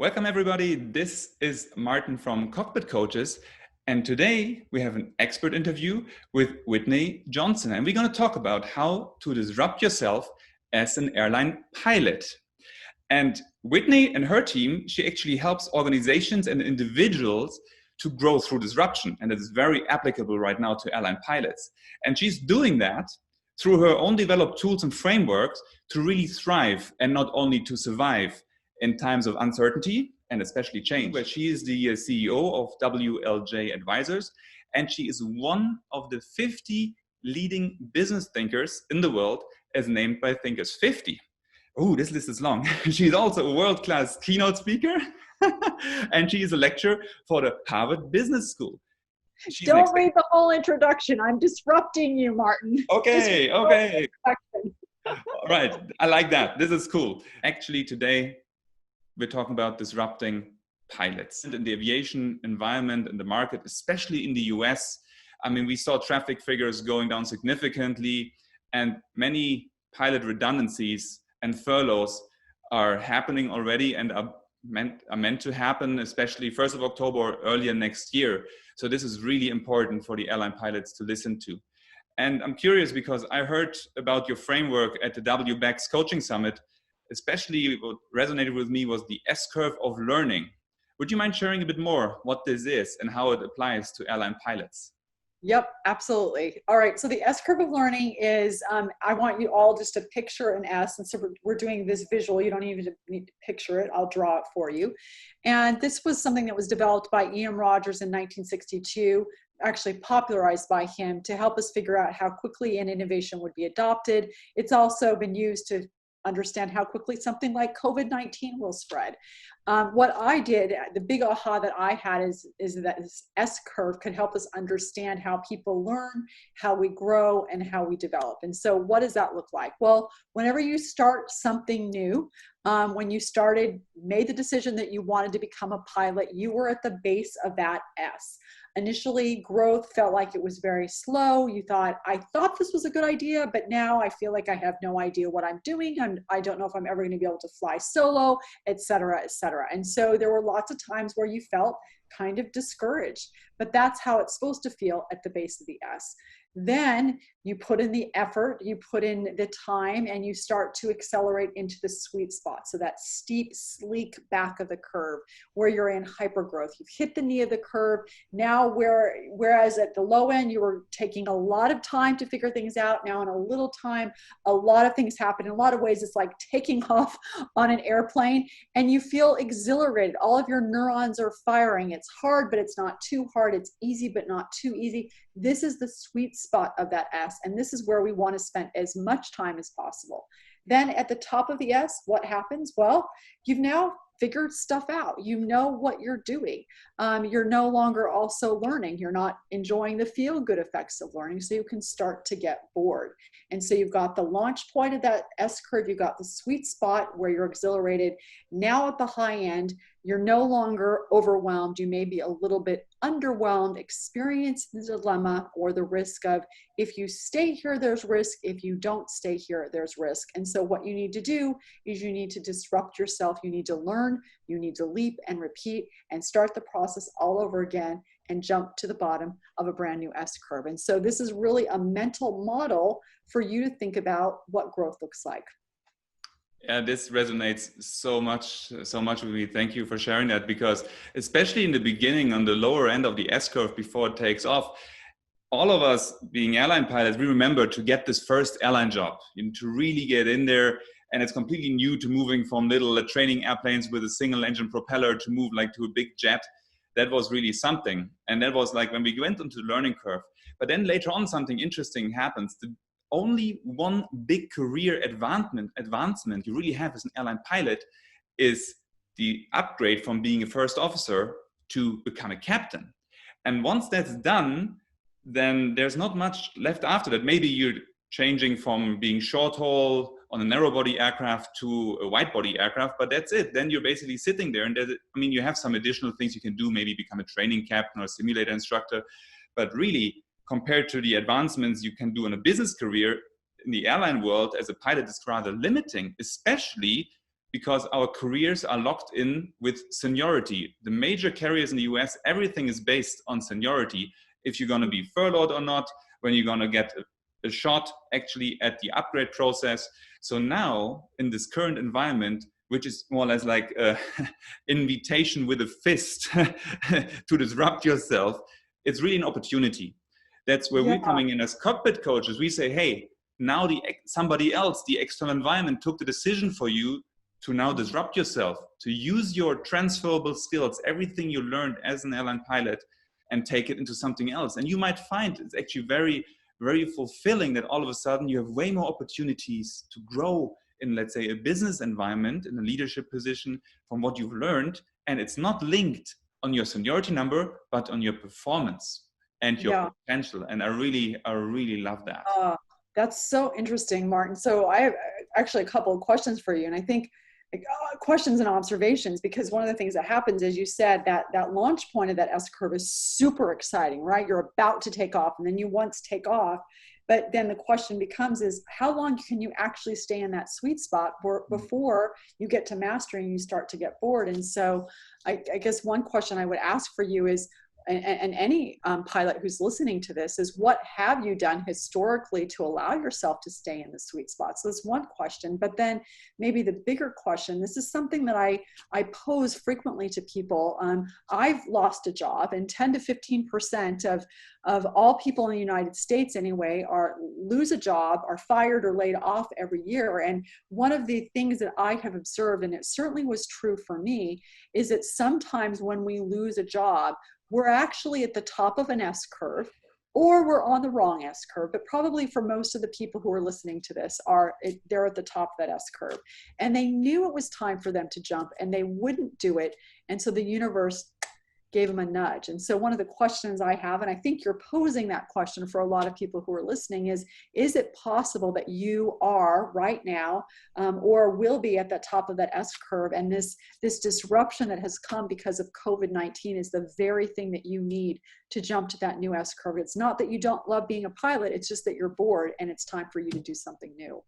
Welcome everybody. This is Martin from Cockpit Coaches. And today we have an expert interview with Whitney Johnson. And we're going to talk about how to disrupt yourself as an airline pilot. And Whitney and her team, she actually helps organizations and individuals to grow through disruption. And it is very applicable right now to airline pilots. And she's doing that through her own developed tools and frameworks to really thrive and not only to survive in times of uncertainty and especially change. Where she is the CEO of WLJ Advisors, and she is one of the 50 leading business thinkers in the world as named by Thinkers 50. Oh, this list is long. She's also a world-class keynote speaker, and she is a lecturer for the Harvard Business School. Don't read the whole introduction. I'm disrupting you, Martin. Okay, okay. All right, I like that. This is cool. Actually, today, we're talking about disrupting pilots. And in the aviation environment and the market, especially in the US, I mean, we saw traffic figures going down significantly, and many pilot redundancies and furloughs are happening already and are meant to happen, especially 1st of October or earlier next year. So this is really important for the airline pilots to listen to. And I'm curious because I heard about your framework at the WBEX Coaching Summit. Especially what resonated with me was the S-curve of learning. Would you mind sharing a bit more what this is and how it applies to airline pilots? Yep, absolutely. All right, so the S-curve of learning is, I want you all just to picture an S, and so we're doing this visual. You don't even need to picture it. I'll draw it for you. And this was something that was developed by E.M. Rogers in 1962, actually popularized by him to help us figure out how quickly an innovation would be adopted. It's also been used to understand how quickly something like COVID-19 will spread. What I did, the big aha that I had is that this S-curve could help us understand how people learn, how we grow, and how we develop. And so what does that look like? Well, whenever you start something new, when you made the decision that you wanted to become a pilot, you were at the base of that S. Initially, growth felt like it was very slow. You thought, I thought this was a good idea, but now I feel like I have no idea what I'm doing. I don't know if I'm ever going to be able to fly solo, et cetera, et cetera. And so there were lots of times where you felt kind of discouraged, but that's how it's supposed to feel at the base of the S. Then you put in the effort, you put in the time, and you start to accelerate into the sweet spot. So that steep, sleek back of the curve where you're in hypergrowth. You've hit the knee of the curve. Now, whereas at the low end, you were taking a lot of time to figure things out. Now in a little time, a lot of things happen. In a lot of ways, it's like taking off on an airplane and you feel exhilarated. All of your neurons are firing. It's hard, but it's not too hard. It's easy, but not too easy. This is the sweet spot of that S, and this is where we want to spend as much time as possible. Then at the top of the S, what happens? Well, you've now figured stuff out. You know what you're doing. You're no longer also learning. You're not enjoying the feel-good effects of learning, so you can start to get bored. And so you've got the launch point of that S-curve. You've got the sweet spot where you're exhilarated. Now at the high end, you're no longer overwhelmed. You may be a little bit underwhelmed, experience the dilemma or the risk of, if you stay here, there's risk. If you don't stay here, there's risk. And so what you need to do is you need to disrupt yourself. You need to learn, you need to leap and repeat and start the process all over again and jump to the bottom of a brand new S-curve. And so this is really a mental model for you to think about what growth looks like. Yeah, this resonates so much with me. Thank you for sharing that, because especially in the beginning, on the lower end of the S-curve before it takes off, all of us being airline pilots, we remember to get this first airline job, to really get in there. And it's completely new to moving from little training airplanes with a single engine propeller to move like to a big jet. That was really something. And that was like when we went into the learning curve. But then later on, something interesting happens. Only one big career advancement you really have as an airline pilot is the upgrade from being a first officer to become a captain. And once that's done, then there's not much left after that. Maybe you're changing from being short haul on a narrow body aircraft to a wide body aircraft, but that's it. Then you're basically sitting there, and you have some additional things you can do, maybe become a training captain or a simulator instructor, but really, compared to the advancements you can do in a business career, in the airline world as a pilot is rather limiting, especially because our careers are locked in with seniority. The major carriers in the US, everything is based on seniority. If you're going to be furloughed or not, when you're going to get a shot actually at the upgrade process. So now in this current environment, which is more or less like an invitation with a fist to disrupt yourself, it's really an opportunity. That's where we're coming in as cockpit coaches. We say, hey, now somebody else, the external environment, took the decision for you to now disrupt yourself, to use your transferable skills, everything you learned as an airline pilot, and take it into something else. And you might find it's actually very, very fulfilling that all of a sudden you have way more opportunities to grow in, let's say, a business environment, in a leadership position from what you've learned. And it's not linked on your seniority number, but on your performance and your potential. And I really love that. That's so interesting, Martin. So I have actually a couple of questions for you. And I think questions and observations, because one of the things that happens, as you said, that launch point of that S-curve is super exciting, right? You're about to take off, and then you once take off. But then the question becomes is, how long can you actually stay in that sweet spot before you get to mastery and you start to get bored? And so I guess one question I would ask for you is, and any pilot who's listening to this, is what have you done historically to allow yourself to stay in the sweet spot? So that's one question. But then maybe the bigger question, this is something that I pose frequently to people. I've lost a job, and 10 to 15% of all people in the United States anyway lose a job, are fired or laid off every year. And one of the things that I have observed, and it certainly was true for me, is that sometimes when we lose a job, we're actually at the top of an S-curve, or we're on the wrong S-curve, but probably for most of the people who are listening to this, they're at the top of that S-curve. And they knew it was time for them to jump, and they wouldn't do it. And so the universe gave them a nudge. And so one of the questions I have, and I think you're posing that question for a lot of people who are listening, is it possible that you are right now or will be at the top of that S-curve, and this disruption that has come because of COVID-19 is the very thing that you need to jump to that new S-curve? It's not that you don't love being a pilot, it's just that you're bored and it's time for you to do something new.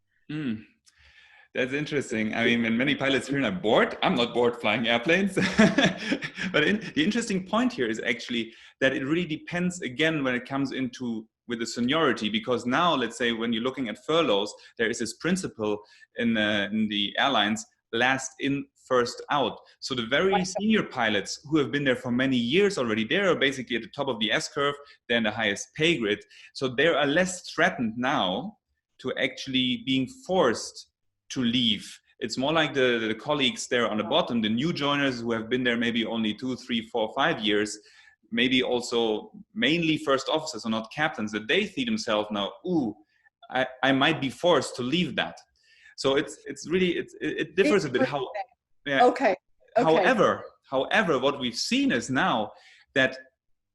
That's interesting. I mean, when many pilots hear I'm bored, I'm not bored flying airplanes. But the interesting point here is actually that it really depends, again, when it comes into with the seniority, because now, let's say, when you're looking at furloughs, there is this principle in the airlines, last in, first out. So the very senior pilots who have been there for many years already, they are basically at the top of the S-curve, they're in the highest pay grid. So they are less threatened now to actually being forced to leave. It's more like the colleagues there on the bottom, the new joiners who have been there maybe only 2, 3, 4, 5 years, maybe also mainly first officers or not captains, that they see themselves now, I might be forced to leave that. So it differs a bit how. Yeah. Okay. However, what we've seen is now that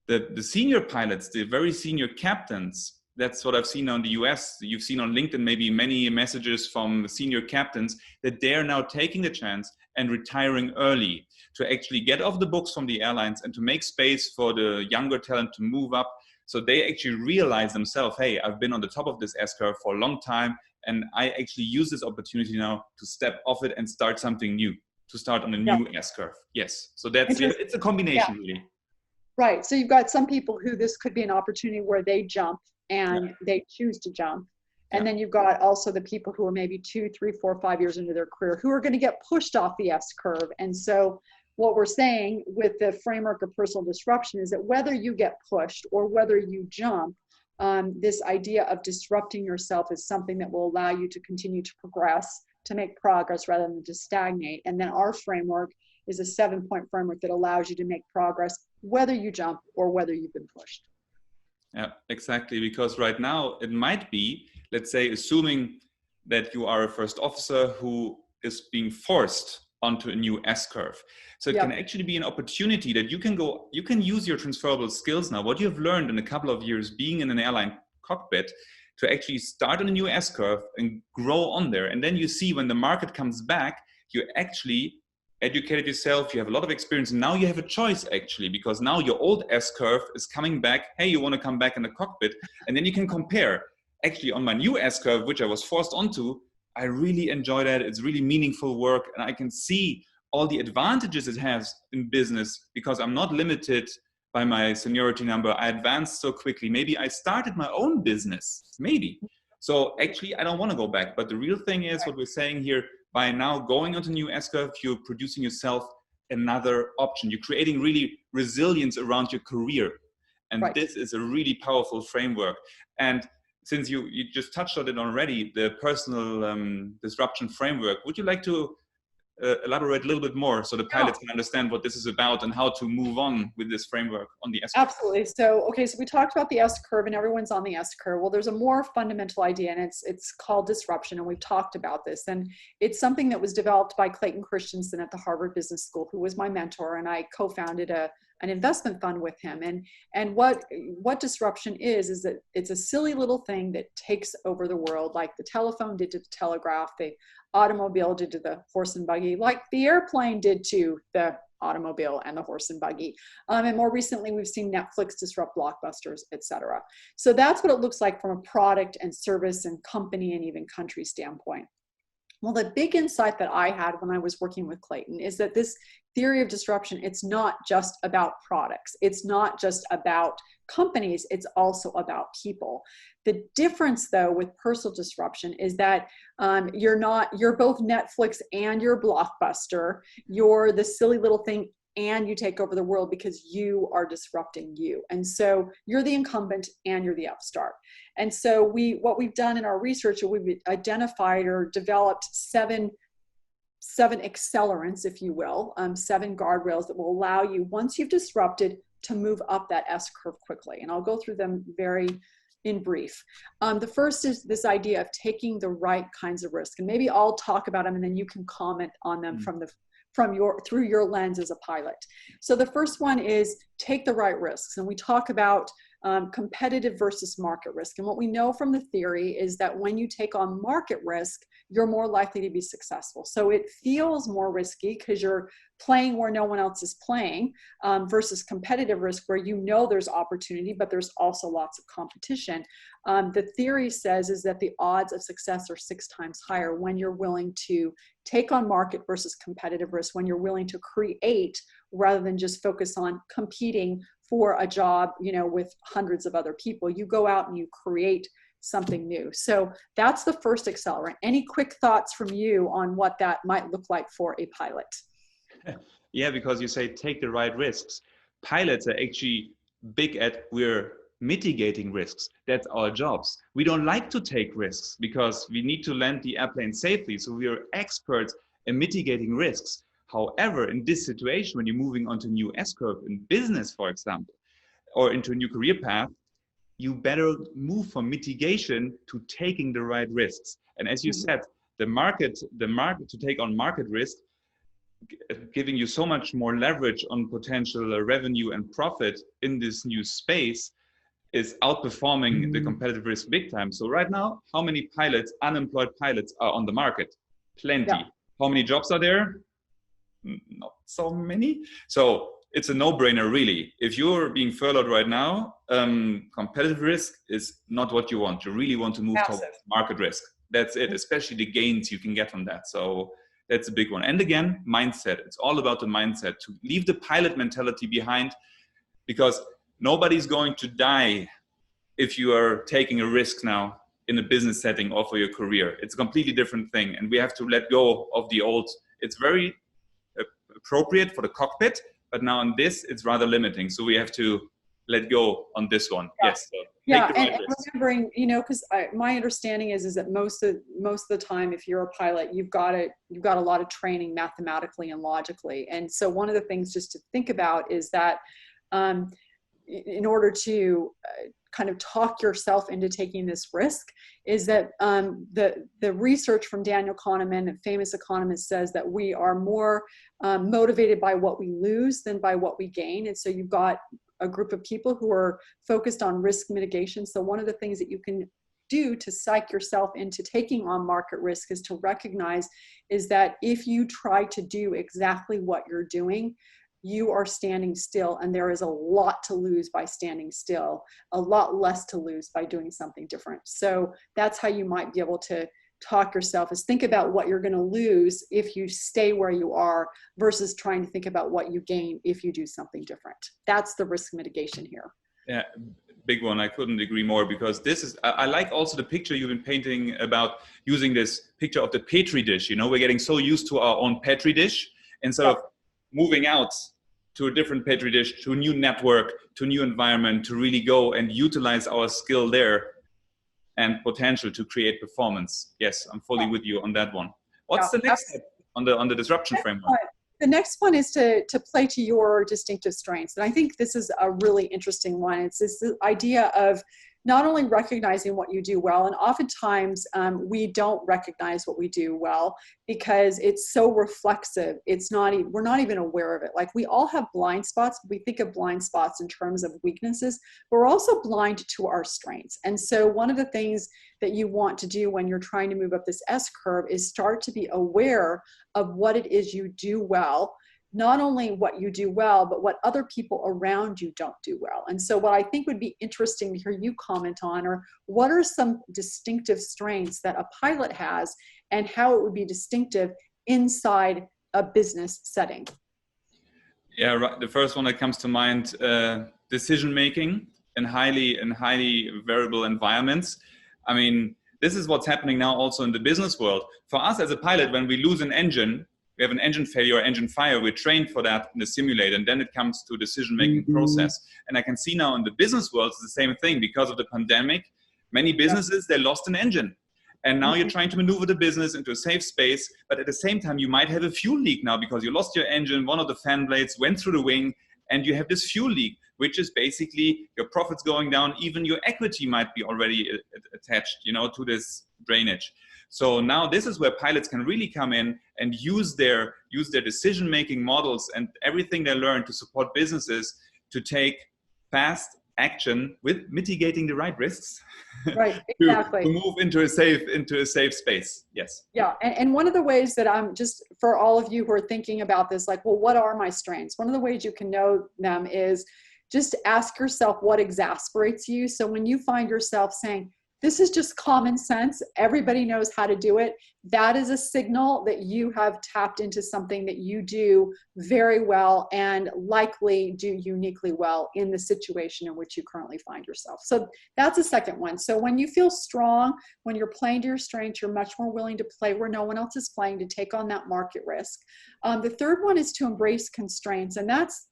the senior pilots, the very senior captains, that's what I've seen on the US. You've seen on LinkedIn maybe many messages from senior captains that they're now taking the chance and retiring early to actually get off the books from the airlines and to make space for the younger talent to move up. So they actually realize themselves, hey, I've been on the top of this S-curve for a long time, and I actually use this opportunity now to step off it and start something new, to start on a new S-curve. Yes. So it's a combination really. Right. So you've got some people who this could be an opportunity where they jump and they choose to jump. And then you've got also the people who are maybe 2, 3, 4, 5 years into their career who are going to get pushed off the S-curve. And so what we're saying with the framework of personal disruption is that whether you get pushed or whether you jump, this idea of disrupting yourself is something that will allow you to continue to progress, to make progress rather than to stagnate. And then our framework is a 7-point framework that allows you to make progress, whether you jump or whether you've been pushed. Yeah, exactly. Because right now it might be, let's say, assuming that you are a first officer who is being forced onto a new S-curve. So it can actually be an opportunity that you can use your transferable skills now, what you have learned in a couple of years being in an airline cockpit, to actually start on a new S-curve and grow on there. And then you see when the market comes back, you actually educated yourself, you have a lot of experience, and now you have a choice actually, because now your old S-curve is coming back. Hey, you want to come back in the cockpit? And then you can compare, actually on my new S-curve, which I was forced onto, I really enjoy that. It's really meaningful work, and I can see all the advantages it has in business because I'm not limited by my seniority number. I advanced so quickly. Maybe I started my own business, maybe. So actually, I don't want to go back. But the real thing is what we're saying here, by now going onto new S-curve, you're producing yourself another option. You're creating really resilience around your career. And this is a really powerful framework. And since you just touched on it already, the personal disruption framework, would you like to elaborate a little bit more so the pilots can understand what this is about and how to move on with this framework on the S-curve? Absolutely. So, okay, so we talked about the S-curve and everyone's on the S-curve. Well, there's a more fundamental idea, and it's called disruption, and we've talked about this. And it's something that was developed by Clayton Christensen at the Harvard Business School, who was my mentor, and I co-founded an investment fund with him. And what disruption is that it's a silly little thing that takes over the world, like the telephone did to the telegraph, the automobile did to the horse and buggy, like the airplane did to the automobile and the horse and buggy. And more recently, we've seen Netflix disrupt blockbusters, et cetera. So that's what it looks like from a product and service and company and even country standpoint. Well, the big insight that I had when I was working with Clayton is that this theory of disruption, it's not just about products. It's not just about companies. It's also about people. The difference, though, with personal disruption is that you're both Netflix and you're Blockbuster. You're the silly little thing and you take over the world because you are disrupting you. And so you're the incumbent and you're the upstart. And so what we've done in our research, we've identified or developed seven accelerants, if you will, 7 guardrails that will allow you, once you've disrupted, to move up that S-curve quickly. And I'll go through them very in brief. The first is this idea of taking the right kinds of risk. And maybe I'll talk about them and then you can comment on them through your lens as a pilot. So the first one is take the right risks. And we talk about competitive versus market risk. And what we know from the theory is that when you take on market risk, you're more likely to be successful. So it feels more risky because you're playing where no one else is playing versus competitive risk where you know there's opportunity, but there's also lots of competition. The theory says is that the odds of success are 6 times higher when you're willing to take on market versus competitive risk, when you're willing to create rather than just focus on competing for a job, with hundreds of other people. You go out and you create something new. So that's the first accelerant. Any quick thoughts from you on what that might look like for a pilot? Yeah, because you say take the right risks. Pilots are actually big at we're mitigating risks. That's our jobs. We don't like to take risks because we need to land the airplane safely. So we are experts in mitigating risks. However, in this situation, when you're moving onto a new S-curve in business, for example, or into a new career path, you better move from mitigation to taking the right risks. And as you said, the market to take on market risk, giving you so much more leverage on potential revenue and profit in this new space, is outperforming the competitive risk big time. So right now, how many unemployed pilots are on the market? Plenty. Yeah. How many jobs are there? Not so many. So it's a no-brainer, really. If you're being furloughed right now, competitive risk is not what you want. You really want to move towards market risk. That's it, especially the gains you can get from that. So that's a big one. And again, mindset. It's all about the mindset, to leave the pilot mentality behind, because nobody's going to die if you are taking a risk now in a business setting or for your career. It's a completely different thing. And we have to let go of the old. It's very appropriate for the cockpit, but now in this, it's rather limiting. So we have to let go on this one. Yeah. Yes. So and remembering, because my understanding is that most of the time, if you're a pilot, you've got a lot of training mathematically and logically. And so one of the things just to think about is that in order to kind of talk yourself into taking this risk, is that the research from Daniel Kahneman, a famous economist, says that we are more motivated by what we lose than by what we gain. And so you've got a group of people who are focused on risk mitigation. So one of the things that you can do to psych yourself into taking on market risk is to recognize is that if you try to do exactly what you're doing, you are standing still, and there is a lot to lose by standing still, a lot less to lose by doing something different. So that's how you might be able to talk yourself is think about what you're going to lose if you stay where you are versus trying to think about what you gain if you do something different. That's the risk mitigation here. Yeah, big one. I couldn't agree more, because this is, I like also the picture you've been painting about using this picture of the Petri dish. You know, we're getting so used to our own Petri dish, instead of moving out to a different Petri dish, to a new network, to a new environment, to really go and utilize our skill there and potential to create performance. Yes, I'm fully with you on that one. What's the next step on the disruption framework? The next one is to play to your distinctive strengths. And I think this is a really interesting one. It's this idea of not only recognizing what you do well, and oftentimes we don't recognize what we do well because it's so reflexive. We're not even aware of it. Like, we all have blind spots. We think of blind spots in terms of weaknesses, but we're also blind to our strengths. And so one of the things that you want to do when you're trying to move up this S curve is start to be aware of what it is you do well. Not only what you do well, but what other people around you don't do well. And so what I think would be interesting to hear you comment on are what are some distinctive strengths that a pilot has and how it would be distinctive inside a business setting? Yeah, right. The first one that comes to mind, decision-making in highly variable environments. I mean, this is what's happening now also in the business world. For us as a pilot, when we lose an engine, we have an engine failure or engine fire, we're trained for that in the simulator, and then it comes to decision-making process. And I can see now in the business world, it's the same thing. Because of the pandemic, many businesses, they lost an engine. And now you're trying to maneuver the business into a safe space, but at the same time, you might have a fuel leak now because you lost your engine, one of the fan blades went through the wing, and you have this fuel leak, which is basically your profits going down, even your equity might be already attached, you know, to this drainage. So now this is where pilots can really come in and use their decision-making models and everything they learn to support businesses to take fast action with mitigating the right risks. Right, exactly. to move into a safe space. Yes. Yeah, and one of the ways that I'm just, for all of you who are thinking about this, like, well, what are my strengths? One of the ways you can know them is just ask yourself what exasperates you. So when you find yourself saying, this is just common sense, everybody knows how to do it, that is a signal that you have tapped into something that you do very well and likely do uniquely well in the situation in which you currently find yourself. So that's a second one. So when you feel strong, when you're playing to your strengths, you're much more willing to play where no one else is playing, to take on that market risk. The third one is to embrace constraints. And that's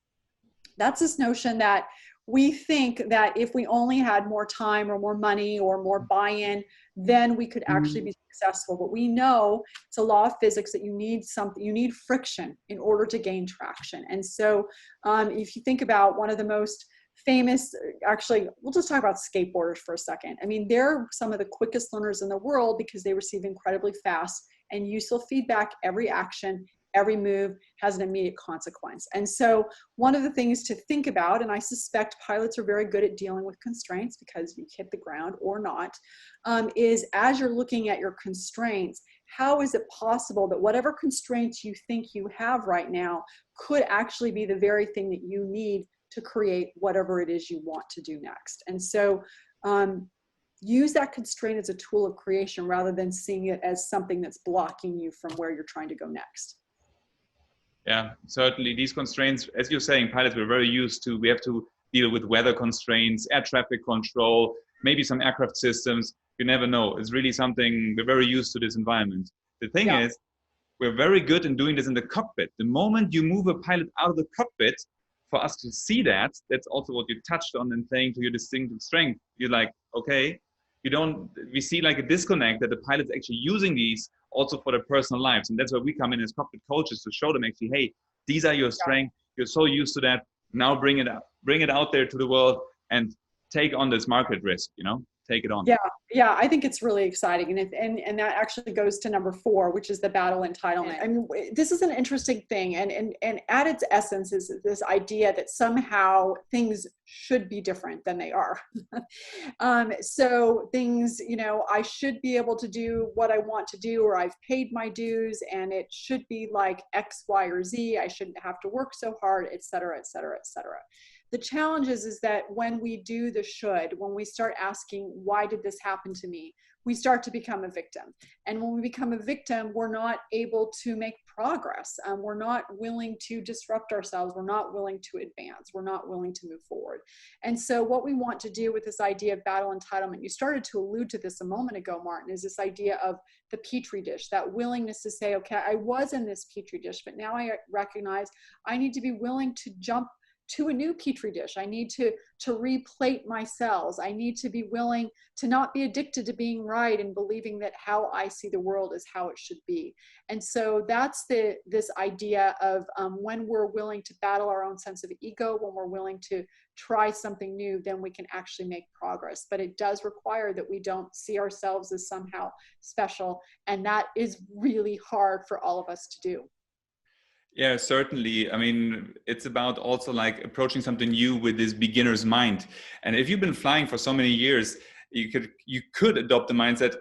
this notion that we think that if we only had more time or more money or more buy-in, then we could actually be successful. But we know it's a law of physics that you need friction in order to gain traction. And so if you think about one of the most famous, actually, we'll just talk about skateboarders for a second. I mean, they're some of the quickest learners in the world because they receive incredibly fast and useful feedback. Every action, every move has an immediate consequence. And so one of the things to think about, and I suspect pilots are very good at dealing with constraints because you hit the ground or not, is as you're looking at your constraints, how is it possible that whatever constraints you think you have right now could actually be the very thing that you need to create whatever it is you want to do next? And so use that constraint as a tool of creation rather than seeing it as something that's blocking you from where you're trying to go next. Yeah, certainly these constraints, as you're saying, pilots, we're very used to. We have to deal with weather constraints, air traffic control, maybe some aircraft systems. You never know. It's really something, we're very used to this environment. The thing is, we're very good in doing this in the cockpit. The moment you move a pilot out of the cockpit, for us to see that, that's also what you touched on in saying to your distinctive strength. You're like, okay, we see like a disconnect that the pilot's actually using these also for their personal lives. And that's where we come in as cockpit coaches to show them actually, hey, these are your strengths. You're so used to that. Now bring it out there to the world and take on this market risk, take it on. Yeah, I think it's really exciting. And that actually goes to number 4, which is the battle entitlement. I mean, this is an interesting thing. And at its essence is this idea that somehow things should be different than they are. So things, I should be able to do what I want to do, or I've paid my dues and it should be like X, Y, or Z. I shouldn't have to work so hard, et cetera, et cetera, et cetera. The challenge is that when we do the should, when we start asking, why did this happen to me? we start to become a victim. And when we become a victim, we're not able to make progress. We're not willing to disrupt ourselves. We're not willing to advance. We're not willing to move forward. And so what we want to do with this idea of battle entitlement, you started to allude to this a moment ago, Martin, is this idea of the petri dish, that willingness to say, okay, I was in this petri dish, but now I recognize I need to be willing to jump to a new petri dish. I need to replate my cells. I need to be willing to not be addicted to being right and believing that how I see the world is how it should be. And so that's this idea of when we're willing to battle our own sense of ego, when we're willing to try something new, then we can actually make progress. But it does require that we don't see ourselves as somehow special. And that is really hard for all of us to do. Yeah, certainly. I mean, it's about also like approaching something new with this beginner's mind. And if you've been flying for so many years, you could adopt the mindset,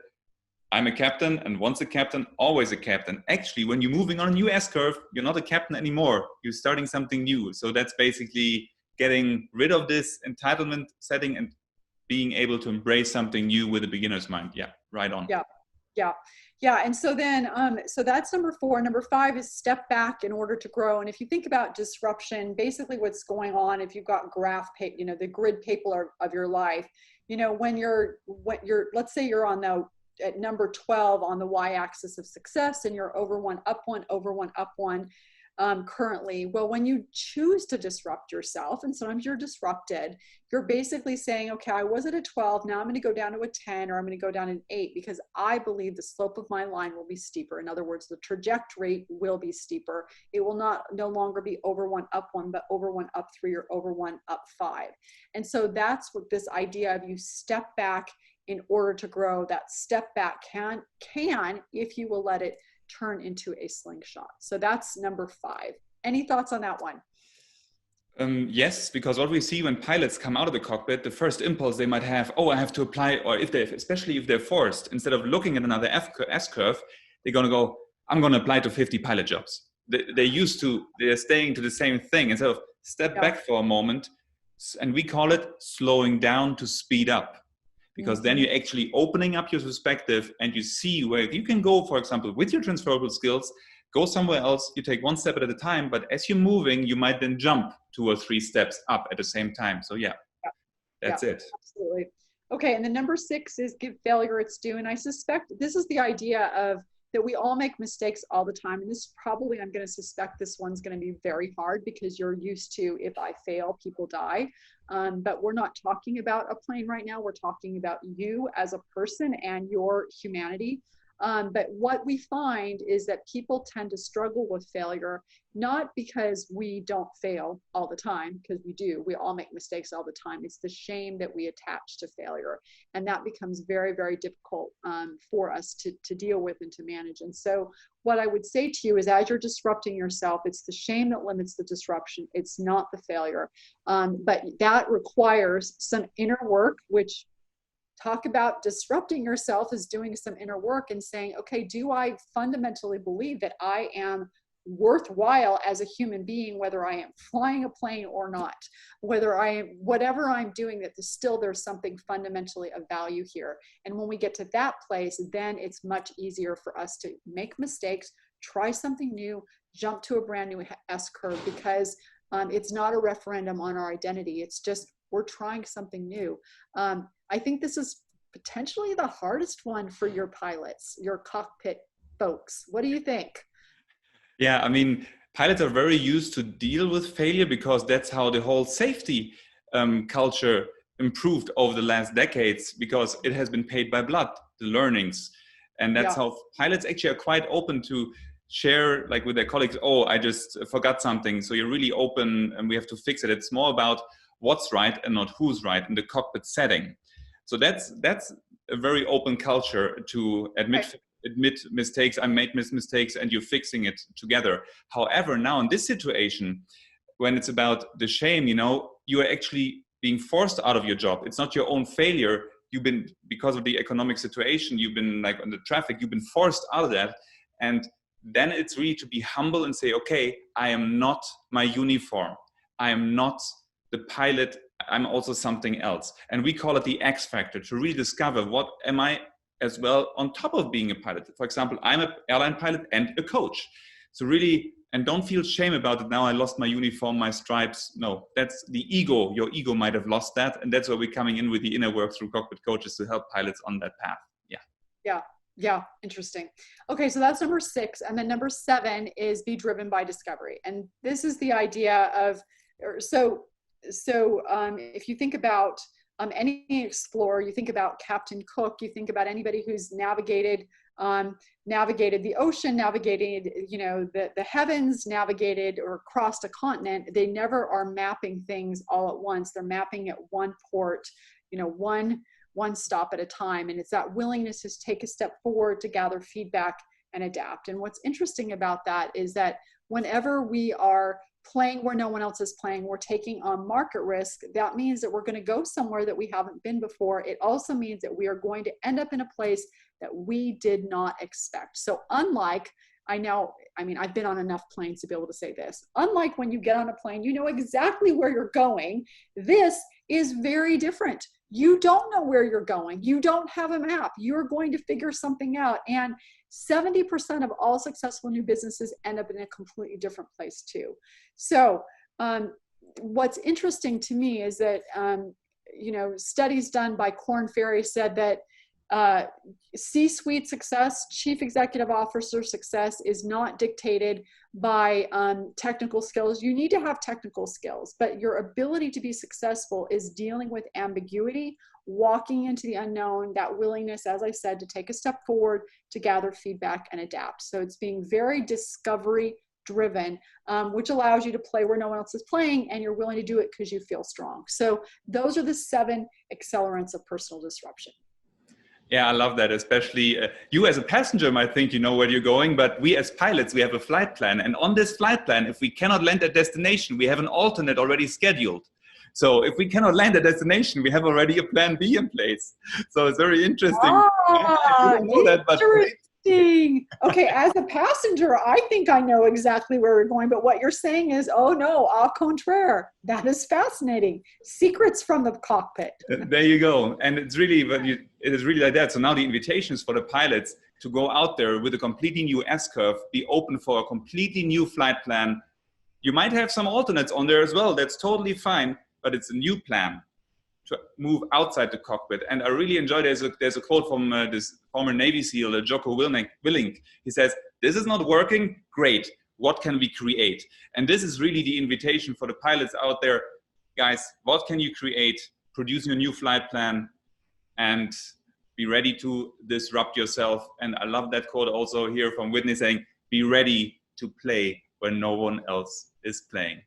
I'm a captain, and once a captain, always a captain. Actually, when you're moving on a new S-curve, you're not a captain anymore. You're starting something new. So that's basically getting rid of this entitlement setting and being able to embrace something new with a beginner's mind. Yeah, right on. Yeah. And so then, so that's number 4. Number 5 is step back in order to grow. And if you think about disruption, basically what's going on, if you've got graph paper, the grid paper of your life, when you're, let's say you're on at number 12 on the y-axis of success, and you're over 1, up 1, over 1, up 1. Currently, well, when you choose to disrupt yourself, and sometimes you're disrupted, you're basically saying, okay, I was at a 12, now I'm going to go down to a 10, or I'm going to go down to an 8, because I believe the slope of my line will be steeper. In other words, the trajectory will be steeper. It will no longer be over 1, up 1, but over 1, up 3, or over 1, up 5. And so that's what this idea of you step back in order to grow. That step back can, if you will let it, turn into a slingshot. So that's number 5. Any thoughts on that one? Yes, because what we see when pilots come out of the cockpit, the first impulse they might have, I have to apply, or especially if they're forced, instead of looking at another S-curve, they're going to go, I'm going to apply to 50 pilot jobs. They're staying to the same thing. Instead of step back for a moment, and we call it slowing down to speed up. Because then you're actually opening up your perspective, and you see where you can go, for example, with your transferable skills, go somewhere else. You take one step at a time, but as you're moving, you might then jump 2 or 3 steps up at the same time. So that's it. Absolutely. Okay, and then number 6 is give failure its due. And I suspect this is the idea of that we all make mistakes all the time. And this probably, I'm going to suspect this one's going to be very hard, because you're used to, if I fail, people die. But we're not talking about a plane right now. We're talking about you as a person and your humanity. But what we find is that people tend to struggle with failure, not because we don't fail all the time, because we do. We all make mistakes all the time. It's the shame that we attach to failure. And that becomes very, very difficult for us to deal with and to manage. And so what I would say to you is, as you're disrupting yourself, it's the shame that limits the disruption. It's not the failure. But that requires some inner work, which talk about disrupting yourself as doing some inner work and saying, okay, do I fundamentally believe that I am worthwhile as a human being, whether I am flying a plane or not, whatever I'm doing, that there's something fundamentally of value here. And when we get to that place, then it's much easier for us to make mistakes, try something new, jump to a brand new S-curve, because it's not a referendum on our identity. It's just, we're trying something new. I think this is potentially the hardest one for your pilots, your cockpit folks. What do you think? Yeah, I mean, pilots are very used to deal with failure, because that's how the whole safety culture improved over the last decades, because it has been paid by blood, the learnings. And that's how pilots actually are quite open to share, like with their colleagues, I just forgot something. So you're really open, and we have to fix it. It's more about what's right and not who's right in the cockpit setting. So that's a very open culture to admit mistakes. I made mistakes, and you're fixing it together. However, now in this situation, when it's about the shame, you are actually being forced out of your job. It's not your own failure. You've been, because of the economic situation, you've been like on the traffic, you've been forced out of that. And then it's really to be humble and say, okay, I am not my uniform. I am not the pilot. I'm also something else. And we call it the X factor, to rediscover what am I as well on top of being a pilot. For example, I'm an airline pilot and a coach. So really, and don't feel shame about it. Now I lost my uniform, my stripes. No, that's the ego. Your ego might have lost that. And that's where we're coming in with the inner work through Cockpit Coaches to help pilots on that path. Yeah. Yeah. Yeah. Interesting. Okay. So that's number 6. And then number 7 is be driven by discovery. And this is the idea of, if you think about any explorer, you think about Captain Cook, you think about anybody who's navigated the ocean, navigated, the heavens, navigated or crossed a continent. They never are mapping things all at once. They're mapping at one port, one stop at a time. And it's that willingness to take a step forward, to gather feedback and adapt. And what's interesting about that is that whenever we are playing where no one else is playing, we're taking on market risk. That means that we're going to go somewhere that we haven't been before. It also means that we are going to end up in a place that we did not expect. So unlike, I've been on enough planes to be able to say this. Unlike when you get on a plane, you know exactly where you're going. This is very different. You don't know where you're going. You don't have a map. You're going to figure something out. And 70% of all successful new businesses end up in a completely different place too. So what's interesting to me is that, studies done by Korn Ferry said that C-suite success, chief executive officer success is not dictated by technical skills. You need to have technical skills, but your ability to be successful is dealing with ambiguity, walking into the unknown, that willingness, as I said, to take a step forward, to gather feedback and adapt. So it's being very discovery driven, which allows you to play where no one else is playing, and you're willing to do it because you feel strong. So those are the 7 accelerants of personal disruption. Yeah, I love that. Especially you as a passenger might think you know where you're going, but we as pilots, we have a flight plan. And on this flight plan, if we cannot land at destination, we have an alternate already scheduled. So if we cannot land at destination, we have already a plan B in place. So it's very interesting. Ah, you don't know that, but interesting. Okay, as a passenger, I think I know exactly where we're going, but what you're saying is, oh no, au contraire. That is fascinating. Secrets from the cockpit. There you go. And it's really, it is really like that. So now the invitation is for the pilots to go out there with a completely new S-curve, be open for a completely new flight plan. You might have some alternates on there as well. That's totally fine, but it's a new plan to move outside the cockpit. And I really enjoy, there's a quote from this former Navy SEAL, Jocko Willink. He says, "This is not working, great. What can we create?" And this is really the invitation for the pilots out there. Guys, what can you create? Producing a new flight plan and be ready to disrupt yourself. And I love that quote also here from Whitney saying, be ready to play when no one else is playing.